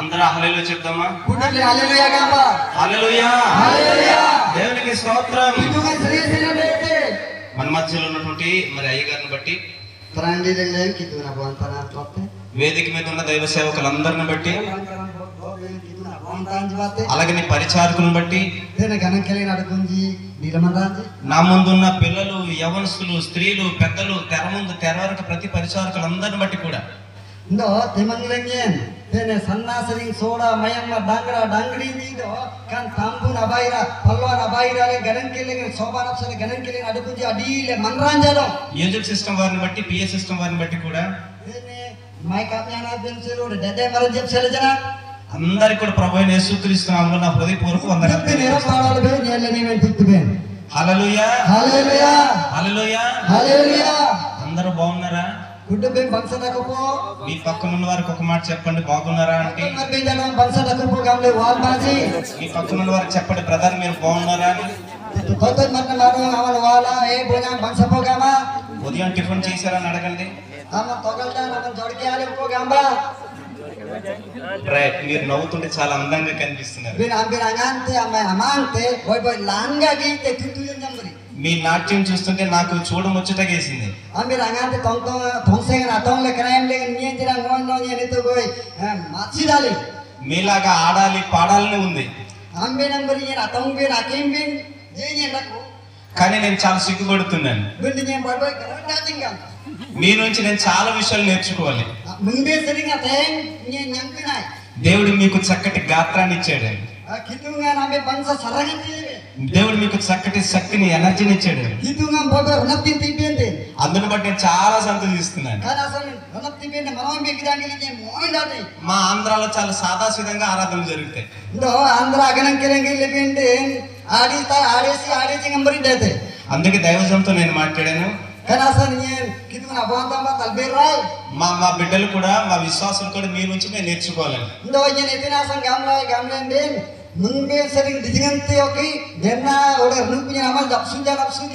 అందరూ హల్లెలూయా చెప్దామా? హల్లెలూయా, దేవునికి స్తోత్రం. మన మధ్యలో ఉన్నటువంటి మరి అయ్యగారిని బట్టి, వేదిక మీద ఉన్న దైవ సేవకులందరిని బట్టి, అలాగే పరిచారకులను బట్టి, నా ముందున్న పిల్లలు, యవనస్తులు, స్త్రీలు, పెద్దలు, తెర ముందు తెర వరకు ప్రతి పరిచారకులందరిని బట్టి కూడా సన్నాసరింగ్ సోడా మయమ్మ డాంగడా డాంగడి నీదో కాన్ తాంబున అబాయిరా పల్వాన అబాయిరాలే గణంకెళ్ళి శోభానప్సలే గణంకెళ్ళి అడుగుంజి అడీలే మన్రాంజలో మ్యూజిక్ సిస్టమ్ వారిని బట్టి, పిఏ సిస్టమ్ వారిని బట్టి కూడా మైక్ అప్యానా బెన్సెలు డెడే మరన్ చెప్పి సెలజన అందరికి కూడా ప్రభువైన యేసుక్రీస్తు నామములో నా హృదయపూర్వక వందనాలు. హల్లెలూయా, హల్లెలూయా, హల్లెలూయా, హల్లెలూయా. అందరూ బాగున్నారా? మీ పక్కన ఉన్న వారికి ఒక మాట చెప్పండి, బాగున్నారా అంటే. మీ పక్కన ఉన్న వారికి చెప్పండి, బ్రదర్ మీరు బాగున్నారా అని. ఉదయం టిఫిన్ చేశారని అడగండి. మీరు నవ్వుతుంటే చాలా అందంగా కనిపిస్తున్నారు. మీ నాట్యం చూస్తుంటే నాకు చూడముచ్చటగేసింది. మీలాగా ఆడాలి పాడాలని ఉంది, కానీ నేను చాలా సిగ్గుపడుతున్నాను. మీ నుంచి నేను చాలా విషయాలు నేర్చుకోవాలి. దేవుడు మీకు చక్కటి గాత్రాన్ని ఇచ్చాడు. దేవుడు మీకు చక్కటి శక్తిని, ఎనర్జీని ఇచ్చాడు. అందుని బట్టి నేను చాలా సంతోషిస్తున్నాను. మా ఆంధ్రాలో చాలా సాదాసీదంగా ఆరాధనలు జరుగుతాయి. అందుకే దైవజంతో నేను మాట్లాడాను. మా బిడ్డలు కూడా, మా విశ్వాసులు కూడా మీ నుంచి నేను నేర్చుకోవాలని. Mungbe sering dijenganti oke, karena udah nupunya nama dapsunja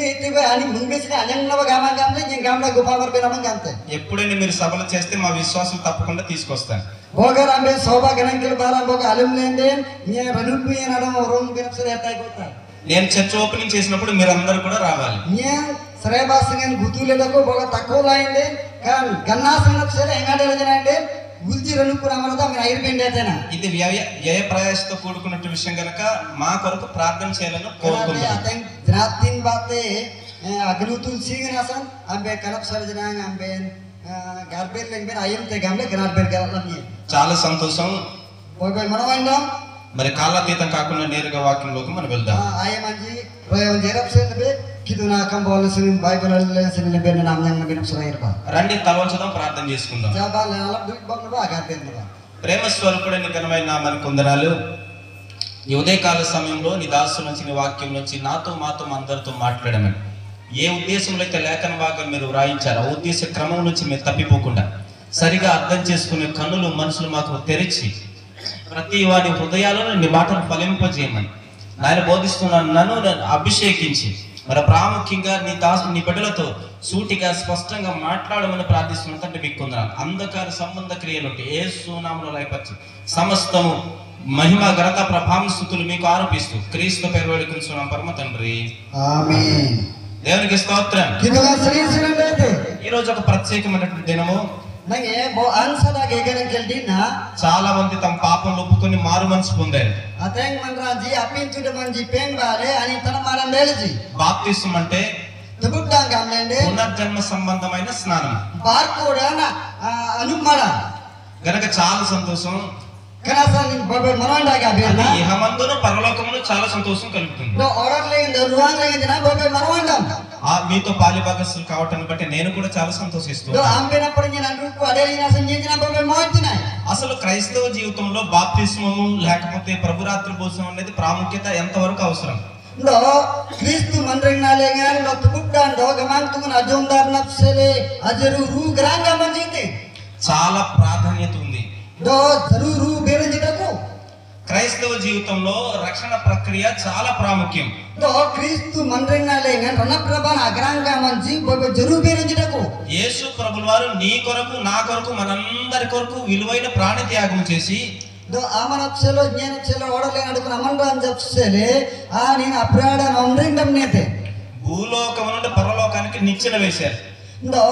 itu be, ani mungbe sering anyang nama gamla yang gamla gopawar be nama gante. ఎప్పుడైనా మీరు సభలు చేస్తే మా విశ్వాసం తప్పకుండా తీసుకొస్తాను. Bogar ambe soba ganangkel baran boga alim lende, nya nupunya nama orang binapsare atai kota. నేను church opening చేసినప్పుడు మీరందరూ కూడా రావాలి. nya srebasengan gutuledako boga takko lainde, kan gannasenapsare engade rajanande. ఇది వ్యయ ప్రయాసతో కూడుకున్న విషయం కనుక మా కొరకు ప్రార్థన చేయాలని కోరుకుంటున్నాను. చాలా సంతోషం. మరి కాలాతీతం కాకుండా నేరుగా వాక్యంలోకి మనం వెళ్దాం. రండి తలవంచుదాం, ప్రార్థన చేసుకుందాం. ప్రేమ స్వరూపుడైన ఘనమైన నామానికి వందనాలు. ఈ ఉదయకాల సమయంలో నీ దాసు నుంచి, నీ వాక్యం నుంచి నాతో మాతో అందరితో మాట్లాడమని ఏ ఉద్దేశంలో అయితే లేఖన భాగాలు మీరు వ్రాయించారు, ఆ ఉద్దేశ క్రమం నుంచి మీరు తప్పిపోకుండా సరిగా అర్థం చేసుకునే కన్నులు, మనసులు మాకు తెరిచి ప్రతి వారి హృదయాలను నీ మాటను ఫలింపజేయమని ఆయన బోధిస్తున్నాను. నన్ను అభిషేకించి మరి ప్రాముఖ్యంగా నీ దాసు, నీ బిడ్డలతో సూటిగా స్పష్టంగా మాట్లాడమని ప్రార్థిస్తున్న తండ్రి మీకు వందనాలు. అంధకార సంబంధ క్రియలు యేసు నామములో లయపరిచి సమస్తము మహిమ, ఘనత, ప్రభావం, స్తుతులు మీకు ఆరోపిస్తూ క్రీస్తు పేరు వేడుకుంటున్నాం పరమ తండ్రి, ఆమేన్. దేవునికి స్తోత్రం. ఈ రోజు ఒక ప్రత్యేకమైనటువంటి దినము. చాలా మంది తమ పాపం ఒప్పుకొని మారు మనసు పొందారు. బాప్తిసం అంటే పునర్జన్మ సంబంధమైన స్నానం గనక చాలా సంతోషం. ఇహమందును పరలోకమును చాలా సంతోషం కలుగుతుంది. మీతో పాలిభాగస్తులు కావటాన్ని బట్టి నేను కూడా చాలా సంతోషిస్తున్నాను. అసలు క్రైస్తవ జీవితంలో బాప్తిస్మము లేకపోతే ప్రభురాత్రి భోజనం అనేది ప్రాముఖ్యత ఎంతవరకు అవసరం? Kristu mendengarnya waktu bukan doa kemantungan ajondar nafsele ajaru ru geranga menjadi చాలా ప్రాధాన్యత ఉంది. Do jaru ru berenjitaku క్రైస్తవ జీవితంలో రక్షణ ప్రక్రియ చాలా ప్రాముఖ్యం. దో క్రీస్తు మండ్రింగాలేంగ రణప్రభన అగ్రాంగా మంచి జరుగు పేరించుటకు యేసు ప్రభుల వారు నీ కొరకు నా కొరకు మనందరి కొరకు విలువైన ప్రాణ త్యాగం చేసి దో ఆమనప్సలో జ్ఞానప్సలో ఓడలేని అడుగున అమన్రాన్ చెప్సేలే ఆ నేను అప్రాడ మండ్రింగం నేతే భూలోకం నుండి పరలోకానికి నిచ్చెన వేశారు. దో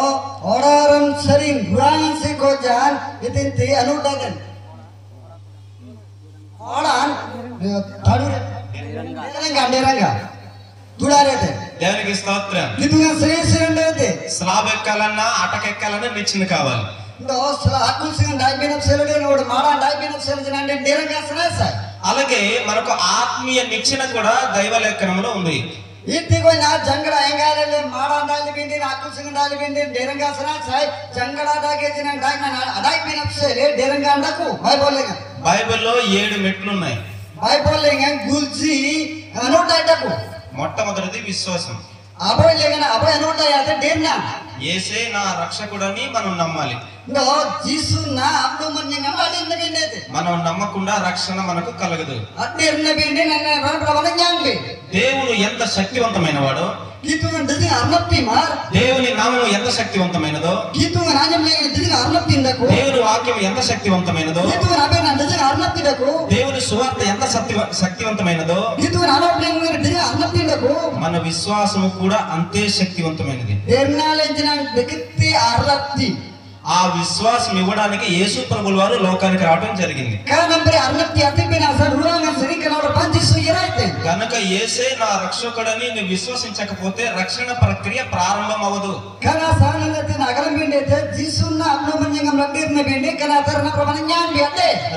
ఓడారం సరిన్ గురాన్సి కోజాన్ ఇతింతి అనుటాగన్ ఓడాన్ తాడు డేరంగా తుడారేతే దేవునికి స్తోత్రం. గిదుగా శ్రేయస్సుండేతే స్లాబ్ ఎక్కాలన్నా అటకెక్కాలన్నా నిచ్చెన కావాలి. దో అకుల్సింగ్ డైబినప్సెలడే నోడు మాడా డైబినప్సెలజన అంటే డేరంగా శ్రేయస్సాయ్. అలాగే మనకు ఆత్మీయ నిచ్చెన కూడా దైవ లేఖనంలో ఉంది. ఇతిగో నా జంగడ ఎంగాలే మాడా డైబిండి అకుల్సింగ్ డైబిండి డేరంగా శ్రేయస్సాయ్ జంగడ దాగేజిన డైబినప్సెలే డేరంగా అండకు బైబిల్లో 7 మెట్లు ఉన్నాయి. బైబిల్ గుల్జీ అనుటాటకు మొట్టమొదటిది విశ్వాసం. అబ్బాయి లేగన అబ్బాయి అనుటాయతే డేర్నా యేసే నా రక్షకుడని మనం నమ్మాలి. దో జీసు నా అప్పుడు మన్నింగ అడిన్నబిండేతే మనం నమ్మకుండా రక్షణ మనకు కలగదు. అడిన్నబిండి నన్న రణ జ్ఞానబి దేవుడు ఎంత శక్తివంతమైన వాడో గీతుగా దిగి అర్నప్పి మార్ దేవుని నామము ఎంత శక్తివంతమైనదో గీతుగా నాజంలే దిగి అర్నప్పిందకు దేవుని వాక్యం ఎంత శక్తివంతమైనదో గీతుగా నాబే దిగి అర్నప్పిదకు దేవుని సువార్త ఎంత శక్తివంతమైనదో గీతుగా నాలోపలే దిగి అర్నప్పిందకు మన విశ్వాసము కూడా అంతే శక్తివంతమైనది. దేర్నాలెంచిన వ్యక్తి అర్నప్తి ఆ విశ్వాసం ఇవ్వడానికి యేసు ప్రభుల వారు లోకానికి రావడం జరిగింది. కనుక యేసే నా రక్షకుడని నువ్వు విశ్వసించకపోతే రక్షణ ప్రక్రియ ప్రారంభం అవ్వదు.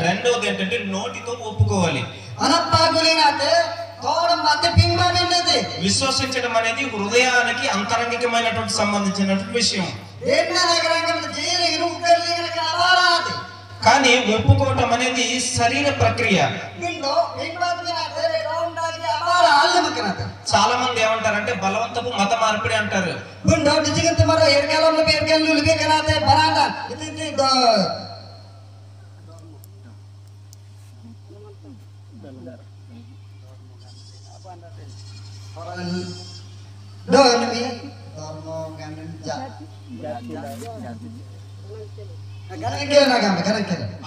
రెండవది ఏంటంటే నోటితో ఒప్పుకోవాలి. విశ్వసించడం అనేది హృదయానికి అంతరంగికమైనటువంటి సంబంధించినటువంటి విషయం. కానీ ఒప్పుకోవటం అనేది శరీర ప్రక్రియ. చాలా మంది ఏమంటారంటే బలవంతపు మత మార్పిడి అంటారు.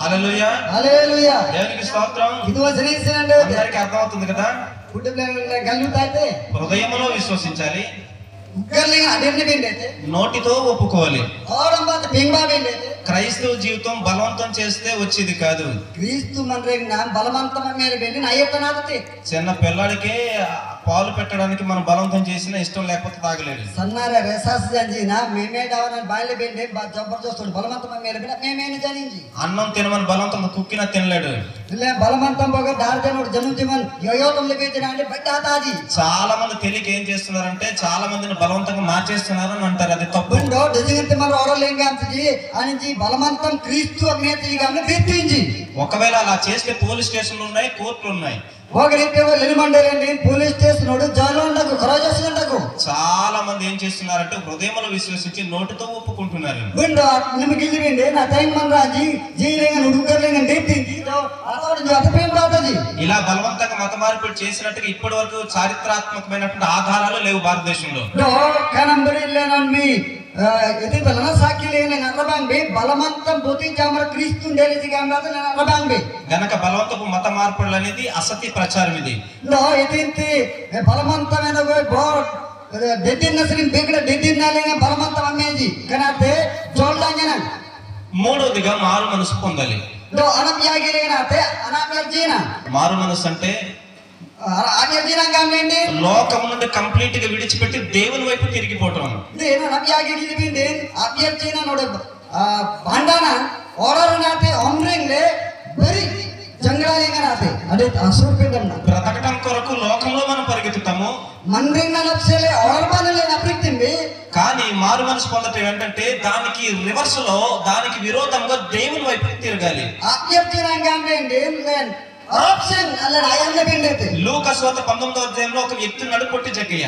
హల్లెలూయా హల్లెలూయా దేవునికి స్తోత్రం. అందరికీ అర్థమవుతుంది కదా. హృదయంలో విశ్వసించాలి, నోటితో ఒప్పుకోవాలి. క్రైస్తవ జీవితం బలవంతం చేస్తే వచ్చేది కాదు. క్రీస్తు బలవంతం చిన్న పిల్లాడికే పాలు పెట్టడానికి మనం బలవంతం చేసినా ఇష్టం లేకపోతే తాగలేడు. సన్నారా రెసాస్ జంజినా మేమే దావన బాయిల బెండే జబర్దస్త్ బలవంతం మేమేని జనించి అన్నం తినమని బలవంతం కుక్కినా తినలేడు. ఇలా బలవంతం పోగా దార్జనుడు జనుజమన్ యోయోతం లేపేచిన అంటే బట్టాతాజీ. చాలా మంది తెలియక ఏం చేస్తున్నారంటే చాలా మందిని బలవంతంగా మార్చేస్తున్నారు అని అంటారు. అది తప్పు. డిజిగంటే మరి ఓడలేంగా అంతజీ అని బలవంతం క్రీస్తు అమ్మేతి గాని బెట్టించి ఒకవేళ అలా చేస్తే పోలీస్ స్టేషన్లు ఉన్నాయి, కోర్టులు ఉన్నాయి. పోలీస్ స్టేషన్ జైలు చాలా మంది ఏం చేస్తున్నారంటే హృదయంలో విశ్వసించి నోటితో ఒప్పుకుంటున్నారు. ఇలా బలవంతంగా మత మార్పిడి చేసినట్టుగా ఇప్పటి వరకు చారిత్రాత్మకమైనటువంటి ఆధారాలు లేవు భారతదేశంలో. గనక బలవంతపు మత మార్పులు అనేది అసత్య ప్రచారం. ఇది బలవంతమైన బలవంతం అమ్మేది మూడవదిగా మారు మనసు పొందాలి. మారు మనసు అంటే లోకం నుండి కంప్లీట్ గా విడిచిపెట్టి దేవుని వైపు తిరిగిపోవటం. బ్రతకటం కొరకు లోకంలో మనం పరిగెత్తుతాము. కానీ మారు మనసు పొందటం ఏంటంటే దానికి రివర్స్ లో దానికి విరోధంగా దేవుని వైపు తిరగాలి. లూకా సువార్త 19వ అధ్యాయంలో ఒక వ్యక్తి నడుపొట్టి జక్కయ్య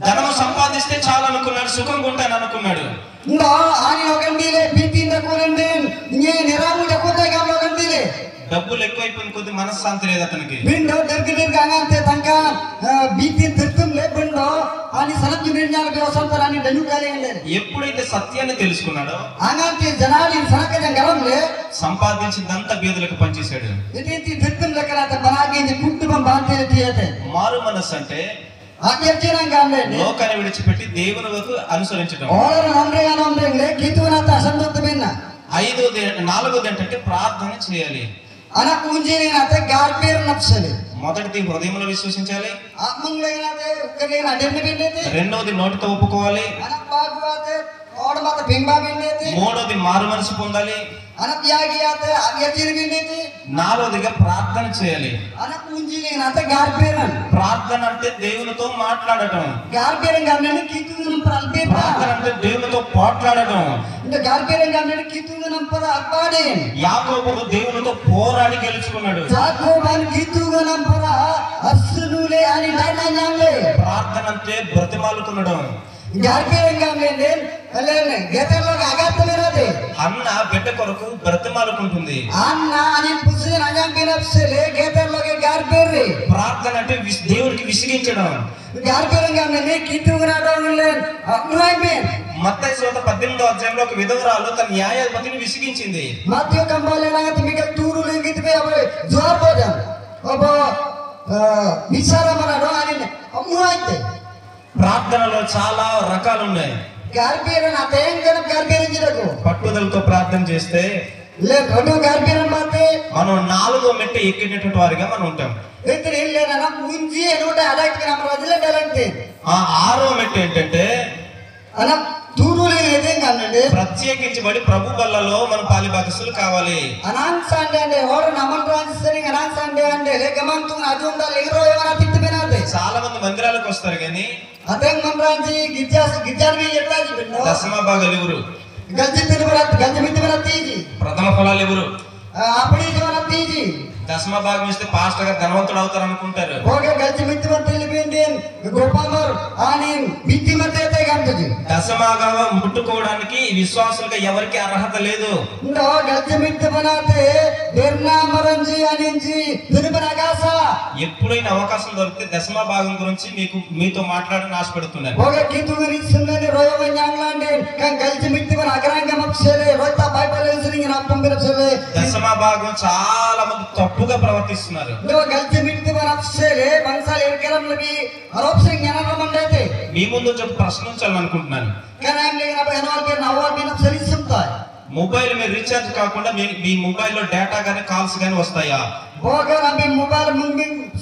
ధనము సంపాదిస్తే చాలు అనుకున్నాడు, సుఖంగా ఉంటాను అనుకున్నాడు. Ndo ani ogandile bitin da kurende nye niramu da kota gamlo ogandile. డబ్బులు ఎక్కువైపోయిన కొద్ది మనశ్శాంతి లేదు అతనికి. Bindo dergir gangante tanka bitin tertum le bindo ani salam juninyal beosantar ani danu kale ende. ఎప్పుడైతే సత్యాన్ని తెలుసుకున్నాడో Angante janali sanaka jangaram le సంపాదించిందంతా బీదలకు పంచేశాడు. ఇదేంటి tertum lekarata banagi కుటుంబం బాంతే తీయతే. మారు మనస్సు అంటే ఆజ్ఞానంగా ఉండండి. లోకాన్ని విడిచిపెట్టి దేవుని వైపు అనుసరించడం. ఓలర నంబ్రేగానే ఉండండి. కీతునాత అసంతృప్తమైన. నాలుగోది ఏంటంటే ప్రార్థన చేయాలి. అన పూంజీనాత గార్పేర్ నప్సలి. మొదటిది హృదయంలో విశ్వసించాలి. ఆత్మంలోనాతే ఉక్కలేన అడెన్న బిండేతే. రెండోది నోటితో ఒప్పుకోవాలి. అన బాగువాతే ఓడమత బింబా బిండేతే. మూడోది మారు మనసు పొందాలి. అన త్యాగియాతే అవ్యతిని బిండేతే. నాలుగోదిగా ప్రార్థన చేయాలి. అన పూంజీనాత గార్పేరన్. ప్రార్థన అంటే దేవునితో మాట్లాడటం. గార్పేరం గన్నని కీతునం ప్రల్బే. ప్రార్థన అంటే దేవునితో పోట్లాడటం. అంటే గార్పేరం గన్నని కీతునం పర అల్పాడే. యాకోబు దేవునితో పోరాడి గెలుచుకున్నాడు. యాకోబు కీతునం పర అస్సులులే అని డైనాంగే. ప్రార్థన అంటే బ్రతిమాలుకునడం. గార్పేరంగా ఉండండి. అలేనే గేతల్లో అగాతలేనది. అన్న బిడ్డ కొరకు బ్రతిమాలుకుంటుంది. అన్న అని పుస్తకం అజం బినప్సలే గేతల్లోకి గార్పేరి. ప్రార్థన అంటే దేవుడికి విసిగించడం. గార్పేరంగా ఉండండి. కీతునాడోలే అమ్రాయిమే. మత్తయి సువార్త 18వ అధ్యాయంలో ఒక విధవరాలు తన న్యాయాధిపతిని విసిగించింది. మత్తయి కంబాలేనాగత మీకు తూరులు గితిపే అబే జోర్ పోదాం. అబో విచారమనడో అని అమ్రాయితే. ప్రార్థనలో చాలా రకాలు ఉన్నాయి. గార్పేరన్ అతేంగన గార్పేరించరకు పట్టుదలతో ప్రార్థన చేస్తే లే రెండు గార్పేరన్ మాతే మనం 4వ మెట్టు ఎక్కినటువంటి వారిగా మనం ఉంటాం. ఇతరు ఇల్లేనా ముంజి ఎనోట అడక్కి నమ్మ రజలే డలంటే. ఆ 6వ మెట్టు ఏంటంటే అన దూరులే ఏదేంగా అనండి. ప్రత్యేకించబడి ప్రభు బల్లలో మనం పాలిభాగస్తులు కావాలి. అనాన్ సండే అంటే ఓడ నమన్ ట్రాన్స్ఫర్ అనాన్ సండే అంటే లేకమంతు అది ఉండాలి. ఇరో ఏమన్నా తిట్టుబినాదే. చాలా మంది మందిరాలకు వస్తారు కానీ అదేం మన్రాంజి గిజ్జాని ఎట్లా చెప్పినో దశమ భాగాలు ఎవరు, గంజి మిత్తిమన తీజి ప్రథమ ఫలాలు ఎవరు, అప్పుడే జవన తీజి దశమ భాగం ఇస్తే పాస్టర్ గారు ధనవంతుడు అవుతారు అనుకుంటారు. ఓకే గంజి మిత్తిమన తెలిపింది గొప్పమర్ అని మిత్తిమతే గంటది. దశమగా ముట్టుకోవడానికి విశ్వాసులుగా ఎవరికి అర్హత లేదు. ఇందో గంజి మిత్తిమనతే నిర్నామరంజి అనించి తిరుపనగాస. ఎప్పుడైనా అవకాశం దొరికితే దశమ భాగం గురించి మీతో మాట్లాడని ఆశపడుతున్నారు. ఓకే కీతుని సున్నని రోయవన్యాంగ్లాండే కం గంజి మిత్తిమన అగ్రాంగం అప్సలే రోత బైబిల్ లిసనింగ్ నా పంపిరసలే. దశమ భాగం చాలా మంది తప్పుగా ప్రవర్తిస్తున్నారు. ఇందో గంజి మిత్తిమన అప్సలే మనసాలు ఎర్కరంలవి ఆరోపణ జ్ఞానమండైతే. మీ ముందు ఒక ప్రశ్న ఉంచాలనుకుంటున్నాను. మొబైల్ మీరు రీఛార్జ్ కాకుండా మీ మొబైల్లో డేటా కానీ కాల్స్ కానీ వస్తాయా? మొబైల్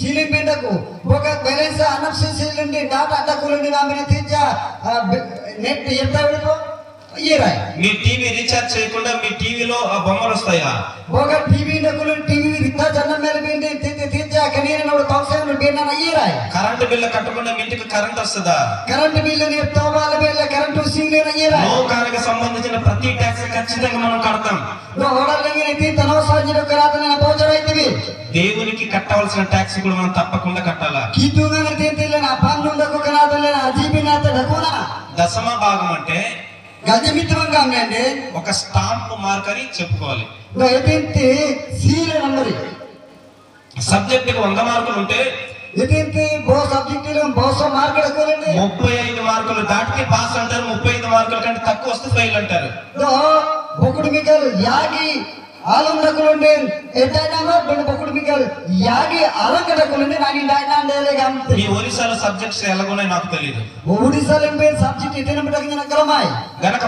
సీలింగ్ బిండకు ఒక బ్యాలెన్స్ అనప్సి సీలింగ్ డాటా అడ్డకులండి నామిన తీర్చా నెట్ ఎంత విడుకో ఇయరాయ్. మీ టీవీ రీఛార్జ్ చేయకుండా మీ టీవీలో ఆ బొమ్మలు వస్తాయా? ఒక టీవీ నకులు టీవీ రీఛార్జ్ అన్న మేల బిండి తీర్చా కనీన నోడు కౌన్సిల్ బిండన ఇయరాయ్. కరెంట్ బిల్లు కట్టకుండా మీ ఇంటికి కరెంట్ వస్తుందా? కరెంట్ బిల్లు ని తోవాల బిల్లు కరెంట్ సీలింగ్ ఇయరాయ్. లోకానికి సంబంధించిన ప్రతి ట్యాక్స్ ఖచ్చితంగా మనం కడతాం. ఓడలంగిని తీతనో సాజిన కరాతన పోజరైతివి. దేవునికి కట్టవలసిన ట్యాక్స్ కూడా మనం తప్పకుండా కట్టాలా? కీతుగా తీతలేన పన్నుండకు కరాతలేన అజీబినాత డకోనా. దశమ భాగం అంటే గజమిత్రంగా ఉండండి. ఒక స్టాంప్ మార్క్ అని చెప్పుకోవాలి. ఎదింటి సీల నంబరి సబ్జెక్ట్ 100 మార్కులు ఉంటే ఎదింటి బో సబ్జెక్టులు బోస మార్కులు కోలండి. 35 మార్కులు దాటితే పాస్ అంటారు. 35 మార్కుల కంటే తక్కువ వస్తే ఫెయిల్ అంటారు. బొకుడు మిగల్ యాగి ఆలండకులుండి ఎటైనా బొకుడు మిగల్ యాగి ఆలంకడకులుండి నాకు డైనాండేలేగా. మీ ఒరిస్సాలో సబ్జెక్ట్స్ ఎలాగున్నాయి నాకు తెలియదు. ఒడిశాలో సబ్జెక్ట్ ఎటైనా క్రమాయి గనక